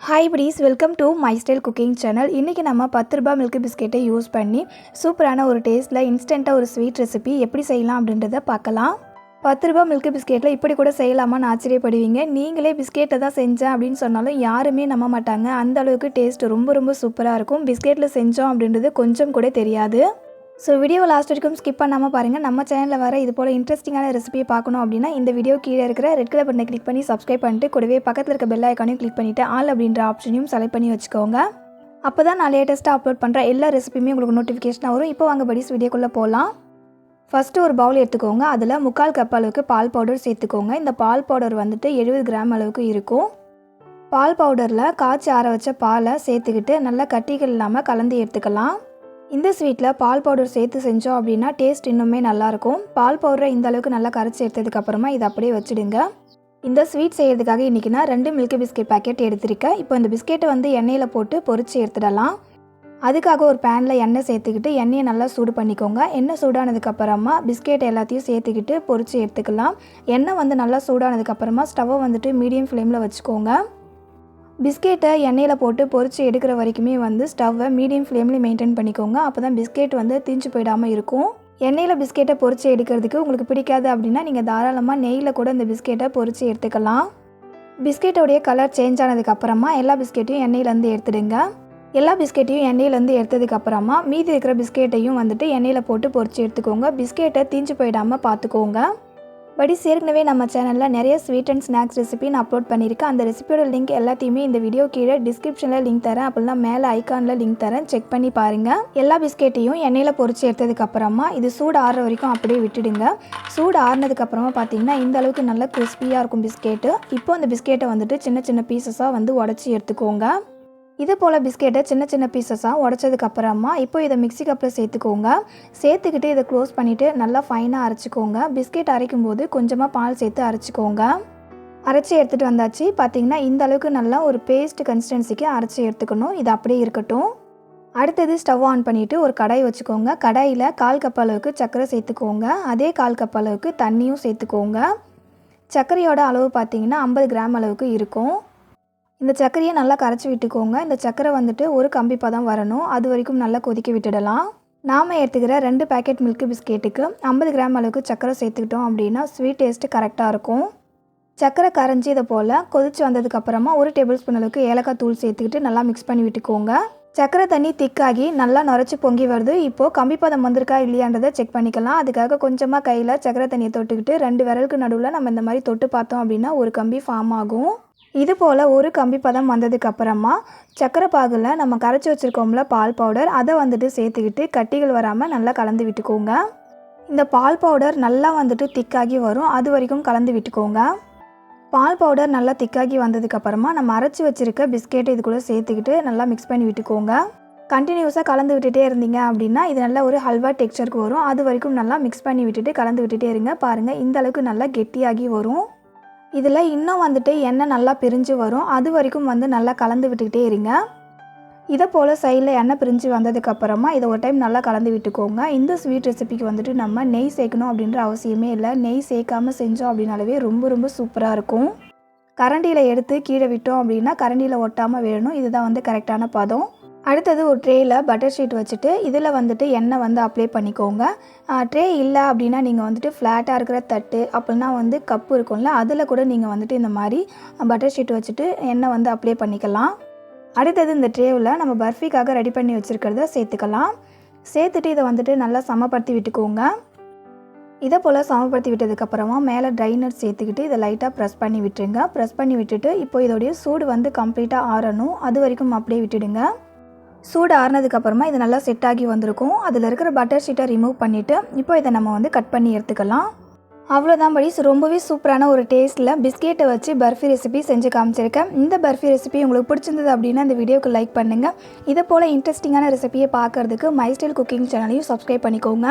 Hi please welcome to my style cooking channel. இன்றைக்கி நம்ம 10 ரூபாய் மில்க் பிஸ்கெட்டை யூஸ் பண்ணி சூப்பரான ஒரு டேஸ்ட்டில் இன்ஸ்டண்ட்டாக ஒரு ஸ்வீட் ரெசிபி எப்படி செய்யலாம் அப்படின்றத பார்க்கலாம். 10 ரூபாய் மில்க் பிஸ்கெட்டில் இப்படி கூட செய்யலாமான்னு ஆச்சரியப்படுவீங்க. நீங்களே பிஸ்கெட்டை தான் செஞ்சேன் அப்படின்னு சொன்னாலும் யாருமே நம்ப மாட்டாங்க. அந்த அளவுக்கு டேஸ்ட் ரொம்ப சூப்பராக இருக்கும். பிஸ்கெட்டில் செஞ்சோம் அப்படின்றது கொஞ்சம் கூட தெரியாது. ஸோ வீடியோ லாஸ்ட் வரைக்கும் ஸ்கிப் பண்ணாமல் பாருங்கள். நம்ம சேனலில் வர இது போல் இன்ட்ரெஸ்டிங்கான ரெசிபியை பார்க்கணும் அப்படின்னா இந்த வீடியோ கீழே இருக்கிற ரெட் கலர் பட்டனை கிளிக் பண்ணி சப்ஸ்கிரைப் பண்ணிட்டு கூடவே பக்கத்தில் இருக்க பெல் ஐக்கானையும் கிளிக் பண்ணிவிட்டு ஆல் அப்படின்ற ஆப்ஷனையும் செலக்ட் பண்ணி வச்சுக்கோங்க. அப்போ தான் நான் லேட்டஸ்ட்டாக அப்லோட் பண்ணுற எல்லா ரெசிபியுமே உங்களுக்கு நோட்டிஃபிகேஷனாக வரும். இப்போ வாங்க படிஸ் வீடியோக்குள்ளே போகலாம். ஃபஸ்ட்டு ஒரு பவுல் எடுத்துக்கோங்க. அதில் 3/4 கப் அளவுக்கு பால் பவுடர் சேர்த்துக்கோங்க. இந்த பால் பவுடர் வந்துட்டு 70 கிராம் அளவுக்கு இருக்கும். பால் பவுடரில் காய்ச்சி ஆற வச்ச பாலை சேர்த்துக்கிட்டு நல்லா கட்டிகள் இல்லாமல் கலந்து எடுத்துக்கலாம். இந்த ஸ்வீட்டில் பால் பவுடர் சேர்த்து செஞ்சோம் அப்படின்னா டேஸ்ட் இன்னுமே நல்லாயிருக்கும். பால் பவுடரை இந்த அளவுக்கு நல்லா கரைச்சி எடுத்ததுக்கப்புறமா இதை அப்படியே வச்சுடுங்க. இந்த ஸ்வீட் செய்கிறதுக்காக இன்றைக்கி நான் 2 மில்க் பிஸ்கெட் பேக்கெட் எடுத்திருக்கேன். இப்போ இந்த பிஸ்கெட்டை எண்ணெயில் போட்டு பொரித்து எடுத்துடலாம். அதுக்காக ஒரு பேனில் எண்ணெய் சேர்த்துக்கிட்டு எண்ணெயை நல்லா சூடு பண்ணிக்கோங்க. எண்ணெய் சூடானதுக்கப்புறமா பிஸ்கெட் எல்லாத்தையும் சேர்த்துக்கிட்டு பொரித்து எடுத்துக்கலாம். எண்ணெய் நல்லா சூடானதுக்கப்புறமா ஸ்டவ்வை மீடியம் ஃப்ளேமில் வச்சுக்கோங்க. பிஸ்கெட்டை எண்ணெயில் போட்டு பொரித்து எடுக்கிற வரைக்குமே ஸ்டவ்வை மீடியம் ஃப்ளேமில் மெயின்டைன் பண்ணிக்கோங்க. அப்போ தான் பிஸ்கெட் தீஞ்சு போயிடாமல் இருக்கும். எண்ணெயில் பிஸ்கெட்டை பொரித்து எடுக்கிறதுக்கு உங்களுக்கு பிடிக்காது அப்படின்னா நீங்கள் தாராளமாக நெய்யில் கூட இந்த பிஸ்கெட்டை பொரித்து எடுத்துக்கலாம். பிஸ்கெட்டோடைய கலர் சேஞ்ச் ஆனதுக்கப்புறமா எல்லா பிஸ்கெட்டையும் எண்ணெயிலேருந்து எடுத்துடுங்க. எல்லா பிஸ்கெட்டையும் எண்ணெயிலேருந்து எடுத்ததுக்கப்புறமா மீதி இருக்கிற பிஸ்கெட்டையும் எண்ணெயில் போட்டு பொரித்து எடுத்துக்கோங்க. பிஸ்கெட்டை தீஞ்சு போயிடாமல் பார்த்துக்கோங்க. படி ஏற்கனவே நம்ம சேனலில் நிறைய ஸ்வீட் அண்ட் ஸ்நாக்ஸ் ரெசிபி நான் அப்லோட் பண்ணியிருக்கேன். அந்த ரெசிபியோட லிங்க் எல்லாத்தையுமே இந்த வீடியோ கீழே டிஸ்கிரிப்ஷனில் லிங்க் தரேன். அப்படின்னா மேலே ஐக்கானில் லிங்க் தரேன், செக் பண்ணி பாருங்கள். எல்லா பிஸ்கெட்டையும் எண்ணெயில் பொரித்து எடுத்ததுக்கப்புறமா இது சூடு ஆறுற வரைக்கும் அப்படியே விட்டுடுங்க. சூடு ஆறுனதுக்கப்புறமா பார்த்தீங்கன்னா இந்த அளவுக்கு நல்லா கிறிஸ்பியாக இருக்கும் பிஸ்கெட்டு. இப்போ அந்த பிஸ்கெட்டை சின்ன பீசஸாக உடச்சி எடுத்துக்கோங்க. இது போல் பிஸ்கெட்டை சின்ன பீசஸாக உடச்சதுக்கப்புறமா இப்போ இதை மிக்ஸி கப்பில் சேர்த்துக்கோங்க. சேர்த்துக்கிட்டு இதை க்ளோஸ் பண்ணிவிட்டு நல்லா ஃபைனாக அரைச்சிக்கோங்க. பிஸ்கெட் அரைக்கும் போது கொஞ்சமாக பால் சேர்த்து அரைச்சிக்கோங்க. அரைச்சி எடுத்துகிட்டு வந்தாச்சு. பார்த்திங்கன்னா இந்த அளவுக்கு நல்லா ஒரு பேஸ்ட் கன்சிஸ்டன்சிக்கு அரைச்சி எடுத்துக்கணும். இது அப்படியே இருக்கட்டும். அடுத்தது ஸ்டவ் ஆன் பண்ணிவிட்டு ஒரு கடாய் வச்சுக்கோங்க. கடாயில் 1/4 கப் அளவுக்கு சர்க்கரை சேர்த்துக்கோங்க. அதே 1/4 கப் அளவுக்கு தண்ணியும் சேர்த்துக்கோங்க. சர்க்கரையோட அளவு பார்த்திங்கன்னா 50 கிராம் அளவுக்கு இருக்கும். இந்த சர்க்கரையை நல்லா கரைச்சி விட்டுக்கோங்க. இந்த சர்க்கரை ஒரு கம்பி பதம் வரணும். அது வரைக்கும் நல்லா கொதிக்க விட்டுடலாம். நாம் எடுத்துக்கிற 2 பேக்கெட் மில்க் பிஸ்கெட்டுக்கு 50 கிராம் அளவுக்கு சர்க்கரை சேர்த்துக்கிட்டோம் அப்படின்னா ஸ்வீட் டேஸ்ட்டு கரெக்டாக இருக்கும். சர்க்கரை கரைஞ்சி இதை போல் கொதித்து வந்ததுக்கப்புறமா 1 டேபிள் ஸ்பூன் அளவுக்கு ஏலக்காய் தூள் சேர்த்துக்கிட்டு நல்லா மிக்ஸ் பண்ணி விட்டுக்கோங்க. சர்க்கரை தண்ணி திக்காகி நல்லா நுரைச்சி பொங்கி வருது. இப்போது கம்பி பதம் வந்திருக்கா இல்லையான்றதை செக் பண்ணிக்கலாம். அதுக்காக கொஞ்சமாக கையில் சர்க்கரை தண்ணியை தொட்டுக்கிட்டு 2 விரலுக்கு நடுவில் நம்ம இந்த மாதிரி தொட்டு பார்த்தோம் அப்படின்னா ஒரு கம்பி ஃபார்ம் ஆகும். இது போல் ஒரு கம்பி பதம் வந்ததுக்கப்புறமா சர்க்கரை பாகில் நம்ம கரைச்சி வச்சுருக்கோம்ல பால் பவுடர், அதை சேர்த்துக்கிட்டு கட்டிகள் வராமல் நல்லா கலந்து விட்டுக்கோங்க. இந்த பால் பவுடர் நல்லா திக்காகி வரும். அது வரைக்கும் கலந்து விட்டுக்கோங்க. பால் பவுடர் நல்லா திக்காகி வந்ததுக்கப்புறமா நம்ம அரைச்சி வச்சுருக்க பிஸ்கெட்டை இது கூட சேர்த்துக்கிட்டு நல்லா மிக்ஸ் பண்ணி விட்டுக்கோங்க. கண்டினியூஸாக கலந்து விட்டுட்டே இருந்தீங்க அப்படின்னா இது நல்லா ஒரு ஹல்வா டெக்ஸ்சருக்கு வரும். அது வரைக்கும் நல்லா மிக்ஸ் பண்ணி விட்டுட்டு கலந்து விட்டுட்டே இருங்க. பாருங்கள் இந்த அளவுக்கு நல்லா கெட்டியாகி வரும். இதில் இன்னும் எண்ணெய் நல்லா பிரிஞ்சு வரும். அது வரைக்கும் நல்லா கலந்து விட்டுக்கிட்டே இருங்க. இதை போல் சைடில் எண்ணெய் பிரிஞ்சு வந்ததுக்கப்புறமா இதை ஒரு டைம் நல்லா கலந்து விட்டுக்கோங்க. இந்த ஸ்வீட் ரெசிபிக்கு நம்ம நெய் சேர்க்கணும் அப்படின்ற அவசியமே இல்லை. நெய் சேர்க்காமல் செஞ்சோம் அப்படின்னாலே ரொம்ப சூப்பராக இருக்கும். கரண்டியில் எடுத்து கீழே விட்டோம் அப்படின்னா கரண்டியில் ஒட்டாமல் வேணும். இதுதான் கரெக்டான பதம். அடுத்தது ஒரு ட்ரேயில் பட்டர் ஷீட் வச்சுட்டு இதில் எண்ணெய் அப்ளை பண்ணிக்கோங்க. ட்ரே இல்லை அப்படின்னா நீங்கள் ஃப்ளாட்டாக இருக்கிற தட்டு அப்படின்னா கப்பு இருக்கும்ல, அதில் கூட நீங்கள் இந்த மாதிரி பட்டர் ஷீட் வச்சுட்டு எண்ணெய் அப்ளை பண்ணிக்கலாம். அடுத்தது இந்த ட்ரேவில் நம்ம பர்ஃபிக்காக ரெடி பண்ணி வச்சுருக்கிறத சேர்த்துக்கலாம். சேர்த்துட்டு இதை நல்லா சமப்படுத்தி விட்டுக்கோங்க. இதை போல் சமப்படுத்தி விட்டதுக்கப்புறமா மேலே ட்ரை நட்ஸ் சேர்த்துக்கிட்டு இதை லைட்டாக ப்ரெஸ் பண்ணி விட்டுருங்க. ப்ரெஸ் பண்ணி விட்டுட்டு இப்போ இதோடைய சூடு கம்ப்ளீட்டாக ஆறணும். அது வரைக்கும் அப்படியே விட்டுடுங்க. சூடு ஆறுனதுக்கப்புறமா இது நல்லா செட் ஆகி வந்திருக்கும். அதில் இருக்கிற பட்டர் ஷீட்டை ரிமூவ் பண்ணிவிட்டு இப்போ இதை நம்ம கட் பண்ணி எடுத்துக்கலாம். அவ்வளோதான் படிஸ். ரொம்பவே சூப்பரான ஒரு டேஸ்ட்டில் பிஸ்கெட்டை வச்சு பர்ஃபி ரெசிபி செஞ்சு காமிச்சிருக்கேன். இந்த பர்ஃபி ரெசிபி உங்களுக்கு பிடிச்சிருந்தது அப்படின்னா இந்த வீடியோக்கு லைக் பண்ணுங்கள். இதை போல் இன்ட்ரெஸ்டிங்கான ரெசிபியை பார்க்குறதுக்கு மை ஸ்டைல் குக்கிங் சேனலையும் சப்ஸ்கிரைப் பண்ணிக்கோங்க.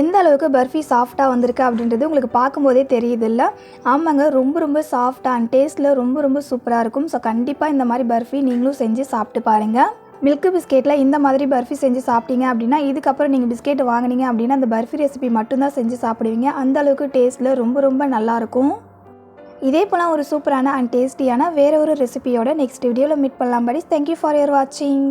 எந்த அளவுக்கு பர்ஃபி சாஃப்டாக வந்திருக்கு அப்படின்றது உங்களுக்கு பார்க்கும்போதே தெரியுதில்ல? ஆமாங்க, ரொம்ப சாஃப்டாக அண்ட் டேஸ்ட்டில் ரொம்ப சூப்பராக இருக்கும். ஸோ கண்டிப்பாக இந்த மாதிரி பர்ஃபி நீங்களும் செஞ்சு சாப்பிட்டு பாருங்கள். மில்க் பிஸ்கெட்டில் இந்த மாதிரி பர்ஃபி செஞ்சு சாப்பிட்டீங்க அப்படின்னா இதுக்கப்புறம் நீங்கள் பிஸ்கெட் வாங்கினீங்க அப்படின்னா அந்த பர்ஃபி ரெசிபி மட்டும்தான் செஞ்சு சாப்பிடுவீங்க. அந்த அளவுக்கு டேஸ்ட்டில் ரொம்ப நல்லாயிருக்கும். இதே போல் ஒரு சூப்பரான அண்ட் டேஸ்டியான வேறு ஒரு ரெசிபியோட நெக்ஸ்ட் வீடியோவில் மீட் பண்ணலாம். படி தேங்க்யூ ஃபார் யுவர் வாட்சிங்.